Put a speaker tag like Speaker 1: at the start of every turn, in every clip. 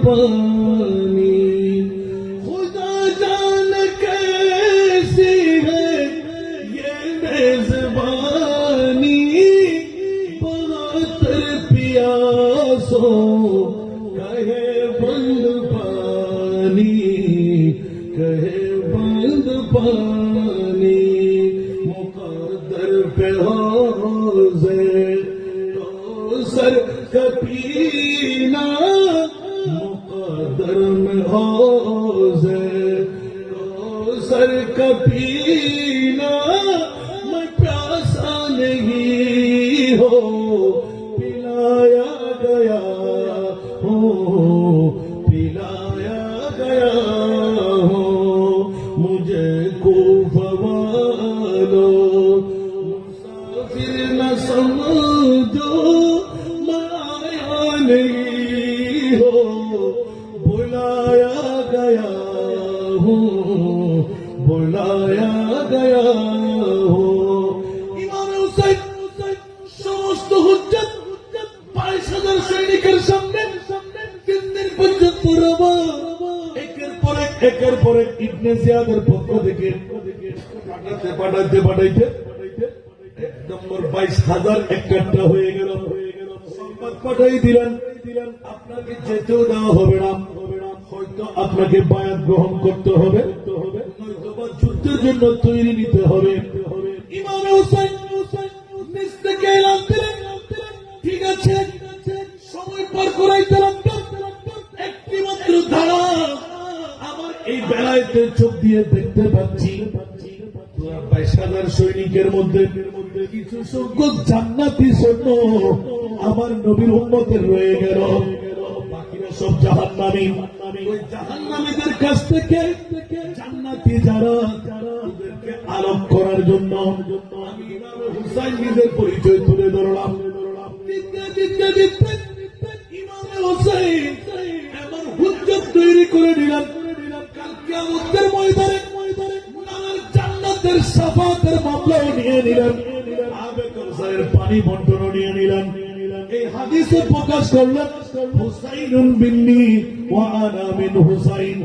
Speaker 1: पानी खुदा जान कैसी है ये मेजबानी बहातर पियासों कहे बंद पानी कहे बंद पानी मुकद्दर पे हौज़े कौसर का पीना मुकद्दर में हौज़े कौसर का पीना मैं प्यासा नहीं हो पिलाया गया हो पिलाया गया हो मुझे खूफ़ वालो मुसाफिर न समझो मैं आया नहीं हो बुलाया गया हूँ बुलाया गया हो ইমাম হুসাইন সমস্ত হুজ্জত 22,000 সৈনিকের সামনে 3 দিন পর্যন্ত রওয়া একের পর এক ইবনে জিয়াদের পক্ষ থেকে পাঠাইতে নম্বর 22,000 একটা হয়ে গেল সংবাদ পাঠাই দিলেন আপনাকে যেতেও দেওয়া হবে না হয়তো আপনাকে বায়াত গ্রহণ করতে হবে নয়তোবা যুদ্ধের জন্য তৈরি নিতে হবে ইমাম হুসাইন নিজ থেকে এলান দিলেন ঠিক আছে সময় পার করাইতে লাগবেন একটি মাত্র ধারা আমার এই বেলায়েতে চোখ দিয়ে দেখতে পাচ্ছি 22,000 সৈনিকের মধ্যে কিছু সংখ্যক জান্নাতি সৈন্য আমার নবীর উম্মতের রয়ে গেল বাকিরা সব জাহান্নামী ওই জাহান্নামীদের কাছ থেকে জান্নাতি যারা ওদেরকে আলোক করার জন্য আমি ইমাম হুসাইন নিজের পরিচয় তুলে ধরলাম দিতে ইমাম হুসাইন এমন হুজ্জত তৈরি করে নিলেন কাল কিয়ামতের ময়দানে জান্নাতের সাফাতের মামলাও নিয়ে নিলেন আবে কাউসারের পানি বন্টন নিয়ে নিলেন এই হাদিসে প্রকাশ করলেন হুসাইনুন বিন্নি ওয়া আনা মিন হুসাইন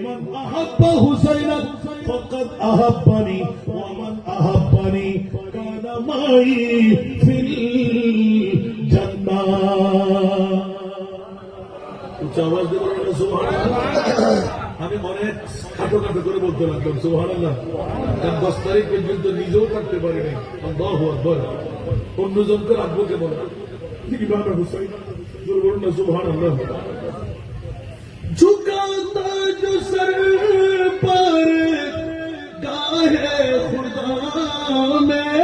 Speaker 1: মান আহাব্বা হুসাইনান ফাকাদ আহাব্বানি ওয়া মান আহাব্বানি কানা মাই ফিল জান্নাহ উচ্চ আওয়াজ দিয়ে বলুন সুবহানাল্লাহ আমি মনে খাটো খাটো করে বলতে লাগলাম সুবহানাল্লাহ 10 তারিখ পর্যন্ত নিজেও থাকতে পারি নাই আল্লাহু আকবার অন্যজনকে রাখবো কেমন ইমাম হুসাইন জোর বলুন না সুবহানাল্লাহ झुकाता जो सर पर गाहे खुदा में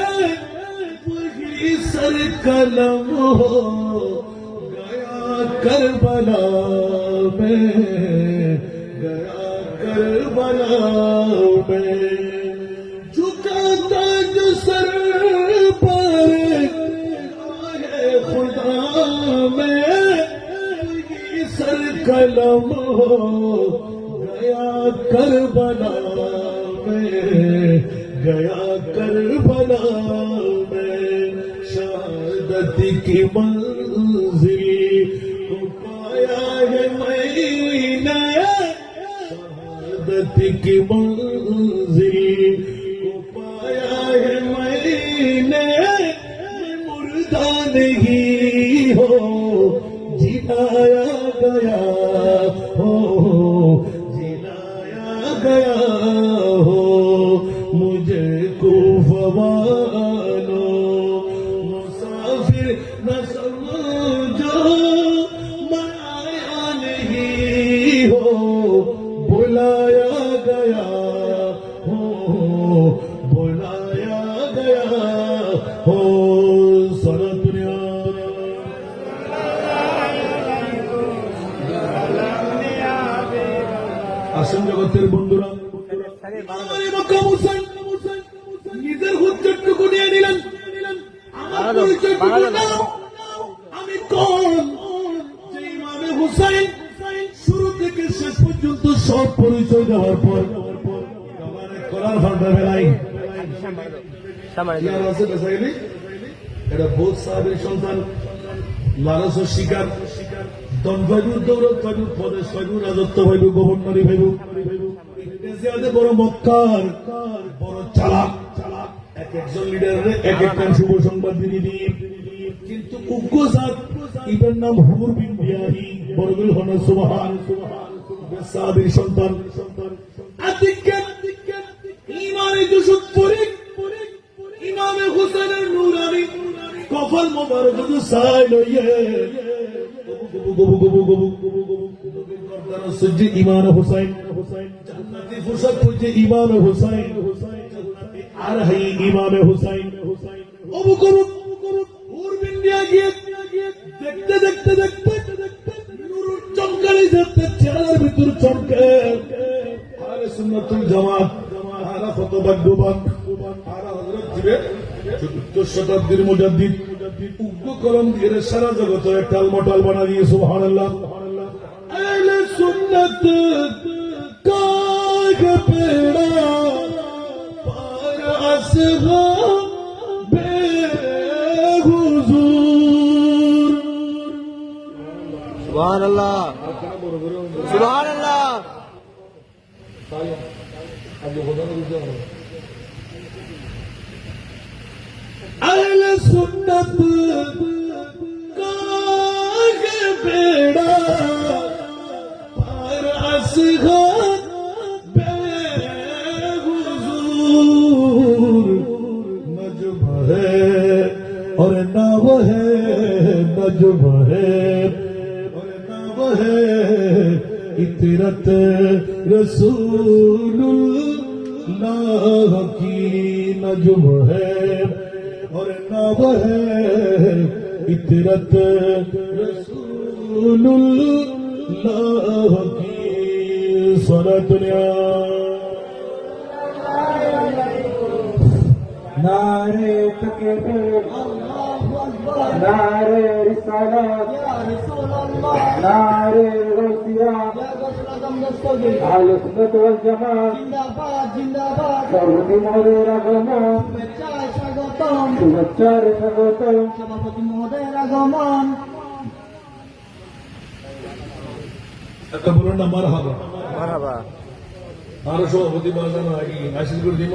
Speaker 1: वही सर कलम हो गया करबला में गया करबला में झुकाता जो सर पर गाहे खुदा में सर कलम हो गया करबला में गया करबला में शहादत की मंजिल को पाया है मैंने शहादत की मंजिल को पाया है मैंने मुर्दा नहीं हो जिलाया गया हो जिलाया गया हो मुझे खूफ़ वालो मुसाफिर न समझो मैं आया नहीं हो बुलाया गया हो बुलाया गया हो আসেন জগতের বন্ধুরা নিজের হুজ্জতটুকু নিয়ে নিলেন আমার পরিচয়টুকু নাও আমি কোন যে ইমামে হুসাইন শুরু থেকে শেষ পর্যন্ত সব পরিচয় দেওয়ার পর করার ভান্ডার বেলায় এটা বোধ সাহেবের সন্তান লালস শিকার দন ভাইবু দৌলত ভাইবু প্রদেশ ভাইবু রাজত্ব ভাইবু গভর্নরি ভাইবু ইন্ডোনেশিয়াতে বড় মক্কার বড় চালাক এক একজন লিডারের এক একটা শুভ সংবাদ দিয়ে দিন কিন্তু উগ্র জাত ইবের নাম হুর বিন বিয়াহি বড়গুল হন সুবহান সাবির সন্তান আতিকেত ইমানে দুশুদ পরিক ইমামে হুসাইনের নূরানি কফল মোবারক যদু সাই লইয়ে সজ্জে ইমাম হুসাইন জান্নাতি ফুরসত খুঁজে ইমাম হুসাইন আর হাই ইমাম হুসাইন অবু করুক হুর বিন দিয়া গিয়ে দেখতে নূরুর চমকানি দেখতে চেহারার ভিতর চমকে আরে সুন্নাতুল জামাত আরা কত ভাগ্যবান আরা হযরত জিবে 14 শতাব্দীর মুজাদ্দিদ উগ্র কলম দিয়ে সারা জগতে টালমাটাল বানা দিয়ে সুবহানাল্লাহ আহলে সুন্নাত কাগ পেড়া পার আসগা বে হুজুর
Speaker 2: সুবহানাল্লাহ সুবহানাল্লাহ
Speaker 1: अहले सुन्नत काग बेड़ा पर असग़र बेहुजूर नजम है और नाव है नजम है और नाव है इतरत रसूलुल्लाह की नजम है और नाव है इतरत रसूलुल्लाह की सलात दुनिया
Speaker 2: नारे तकबीर नारे रिसालत नारे गौसिया আহলে সুন্নাত ওয়াল জামাত জিন্দাবাদ সর্বদি মহোদয়ের আগমন শুভেচ্ছার স্বাগতম সভাপতি মহোদয়ের আগমন
Speaker 1: একটা বলুন না মারহাবা
Speaker 2: মারহাবা
Speaker 1: আরো সভাপতি বাজানো আগে আশীর্বাদ দিব